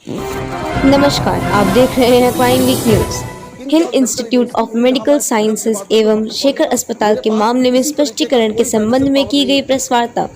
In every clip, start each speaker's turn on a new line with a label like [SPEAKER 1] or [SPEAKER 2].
[SPEAKER 1] नमस्कार, आप देख रहे हैं crime week news. Hind institute of medical sciences एवं शेखर अस्पताल के मामले में स्पष्टीकरण के संबंध में की गई प्रेस वार्ता।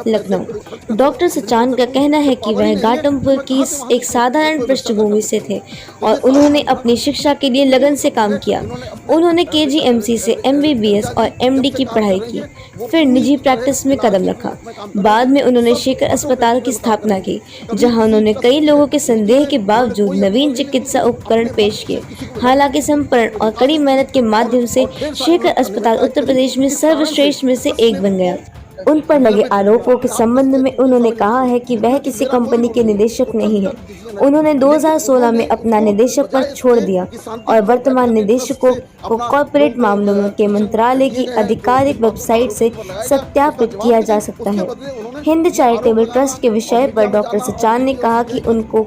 [SPEAKER 1] लखनऊ। डॉक्टर सचान का कहना है कि वह घाटमपुर की एक साधारण पृष्ठभूमि से थे और उन्होंने अपनी शिक्षा के लिए लगन से काम किया। उन्होंने केजीएमसी से एमबीबीएस और एमडी की पढ़ाई की, फिर निजी प्रैक्टिस में कदम रखा। बाद में उन्होंने शेखर अस्पताल की स्थापना की, जहां उन्होंने कई लोगों के संदेह के बावजूद नवीन चिकित्सा उपकरण पेश किए। हालांकि संपूर्ण और कड़ी मेहनत के माध्यम से शेखर अस्पताल उत्तर प्रदेश में सर्वश्रेष्ठ में से एक बन गया। उन पर लगे आरोपों के संबंध में उन्होंने कहा है कि वह किसी कंपनी के निदेशक नहीं है। उन्होंने 2016 में अपना निदेशक पद छोड़ दिया और वर्तमान निदेशकों को कॉर्पोरेट मामलों के मंत्रालय की आधिकारिक वेबसाइट से सत्यापित किया जा सकता है। हिंद चैरिटेबल ट्रस्ट के विषय पर डॉक्टर सचान ने कहा कि उनको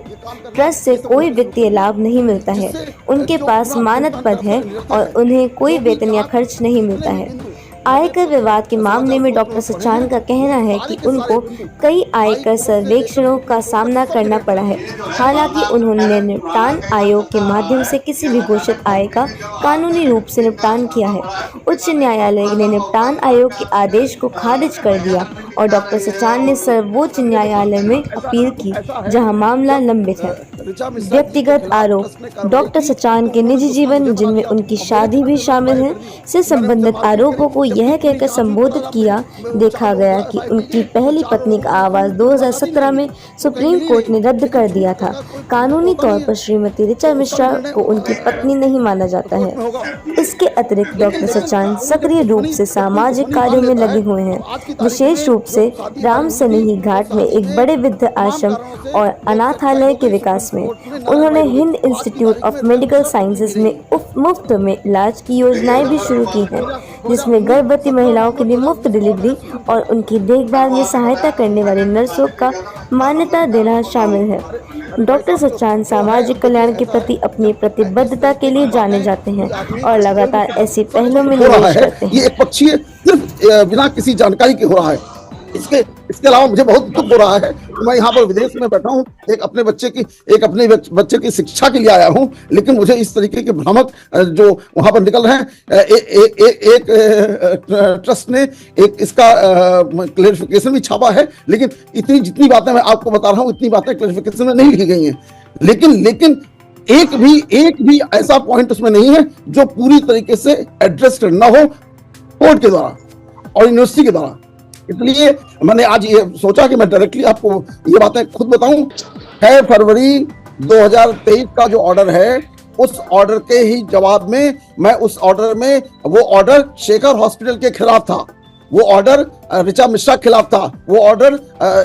[SPEAKER 1] ट्रस्ट से कोई वित्तीय लाभ नहीं मिलता है। उनके पास मानद पद है और उन्हें कोई वेतन या खर्च नहीं मिलता है। आयकर विवाद के मामले में डॉक्टर सचान का कहना है कि उनको कई आयकर सर्वेक्षणों का सामना करना पड़ा है। हालांकि उन्होंने निपटान आयोग के माध्यम से किसी भी घोषित आय का कानूनी रूप से निपटान किया है। उच्च न्यायालय ने निपटान आयोग के आदेश को खारिज कर दिया और डॉक्टर सचान ने सर्वोच्च न्यायालय में अपील की, जहां मामला लंबित है। व्यक्तिगत आरोप। डॉक्टर सचान के निजी जीवन, जिनमें उनकी शादी भी शामिल है, से संबंधित आरोपों को यह कहकर संबोधित किया देखा गया कि उनकी पहली पत्नी का आवास 2017 में सुप्रीम कोर्ट ने रद्द कर दिया था। कानूनी तौर पर श्रीमती ऋचा मिश्रा को उनकी पत्नी नहीं माना जाता है। इसके अतिरिक्त डॉक्टर सचान सक्रिय रूप से सामाजिक कार्यों में लगे हुए हैं, विशेष रूप से राम सनेही घाट में एक बड़े वृद्ध आश्रम और अनाथालय के विकास में। उन्होंने Hind institute of medical sciences में मुफ्त में इलाज की योजनाएं भी शुरू की हैं, जिसमें गर्भवती महिलाओं के लिए मुफ्त डिलीवरी और उनकी देखभाल में सहायता करने वाली नर्सों का मान्यता देना शामिल है। डॉक्टर सचान सामाजिक कल्याण के प्रति अपनी प्रतिबद्धता के लिए जाने जाते हैं और लगातार ऐसी पहलों में निवेश करते हैं।
[SPEAKER 2] ये एक पक्षीय सिर्फ बिना किसी जानकारी के हो रहा है। इसके अलावा मुझे बहुत दुख हो रहा है। मैं यहाँ पर विदेश में बैठा हूँ, एक अपने बच्चे की शिक्षा के लिए आया हूँ, लेकिन मुझे इस तरीके के भ्रामक जो वहां पर निकल रहे हैं। एक ट्रस्ट ने एक इसका क्लैरिफिकेशन भी छापा है, लेकिन जितनी बातें मैं आपको बता रहा हूँ, इतनी बातें क्लैरिफिकेशन में नहीं लिखी गई हैं। लेकिन एक भी ऐसा पॉइंट उसमें नहीं है जो पूरी तरीके से एड्रेस न हो कोर्ट के द्वारा और यूनिवर्सिटी के द्वारा। इसलिए मैंने आज ये सोचा कि मैं डायरेक्टली आपको ये बातें खुद बताऊं। 6 फरवरी 2023 का जो ऑर्डर है, उस ऑर्डर के ही जवाब में मैं उस ऑर्डर में, वो ऑर्डर शेखर हॉस्पिटल के खिलाफ था, वो ऑर्डर ऋचा मिश्रा के खिलाफ था, वो ऑर्डर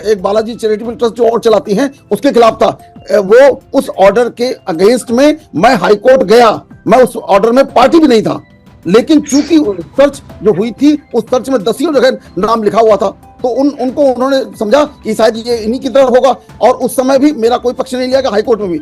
[SPEAKER 2] एक बालाजी चैरिटेबल ट्रस्ट जो और चलाती हैं उसके खिलाफ था। वो उस ऑर्डर के अगेंस्ट में मैं हाईकोर्ट गया। मैं उस ऑर्डर में पार्टी भी नहीं था, लेकिन चूंकि सर्च जो हुई थी, उस सर्च में 10 जगह नाम लिखा हुआ था, तो उनको उन्होंने समझा कि शायद ये इन्हीं की तरह होगा। और उस समय भी मेरा कोई पक्ष नहीं लिया कि हाईकोर्ट में भी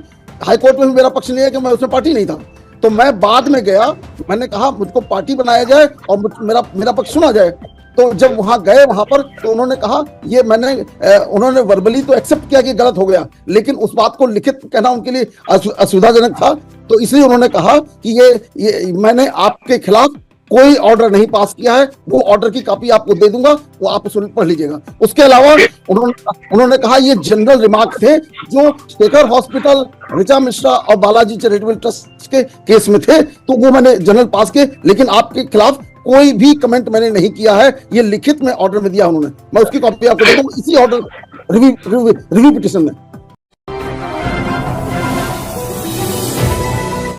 [SPEAKER 2] मेरा पक्ष नहीं लिया कि मैं उसमें पार्टी नहीं था। तो मैं बाद में गया, मैंने कहा मुझको पार्टी बनाया जाए और मेरा पक्ष सुना जाए। तो जब वहां गए, वहां पर तो उन्होंने कहा, ये उन्होंने वर्बली तो एक्सेप्ट किया कि गलत हो गया, लेकिन उस बात को लिखित कहना उनके लिए असुविधाजनक था। तो इसलिए उन्होंने कहा कि ये मैंने आपके खिलाफ कोई ऑर्डर नहीं पास किया है, वो ऑर्डर की कॉपी आपको दे दूंगा, वो आप उसको पढ़ लीजिएगा। उसके अलावा उन्होंने कहा ये जनरल रिमार्क थे जो शेखर हॉस्पिटल, ऋचा मिश्रा और बालाजी चैरिटेबल ट्रस्ट के केस में थे, तो वो मैंने जनरल पास किए, लेकिन आपके खिलाफ कोई भी कमेंट मैंने नहीं किया है। ये लिखित में ऑर्डर में दिया उन्होंने, मैं उसकी कॉपी आपको दे दूंगा, इसी ऑर्डर रिव्यू पिटीशन में।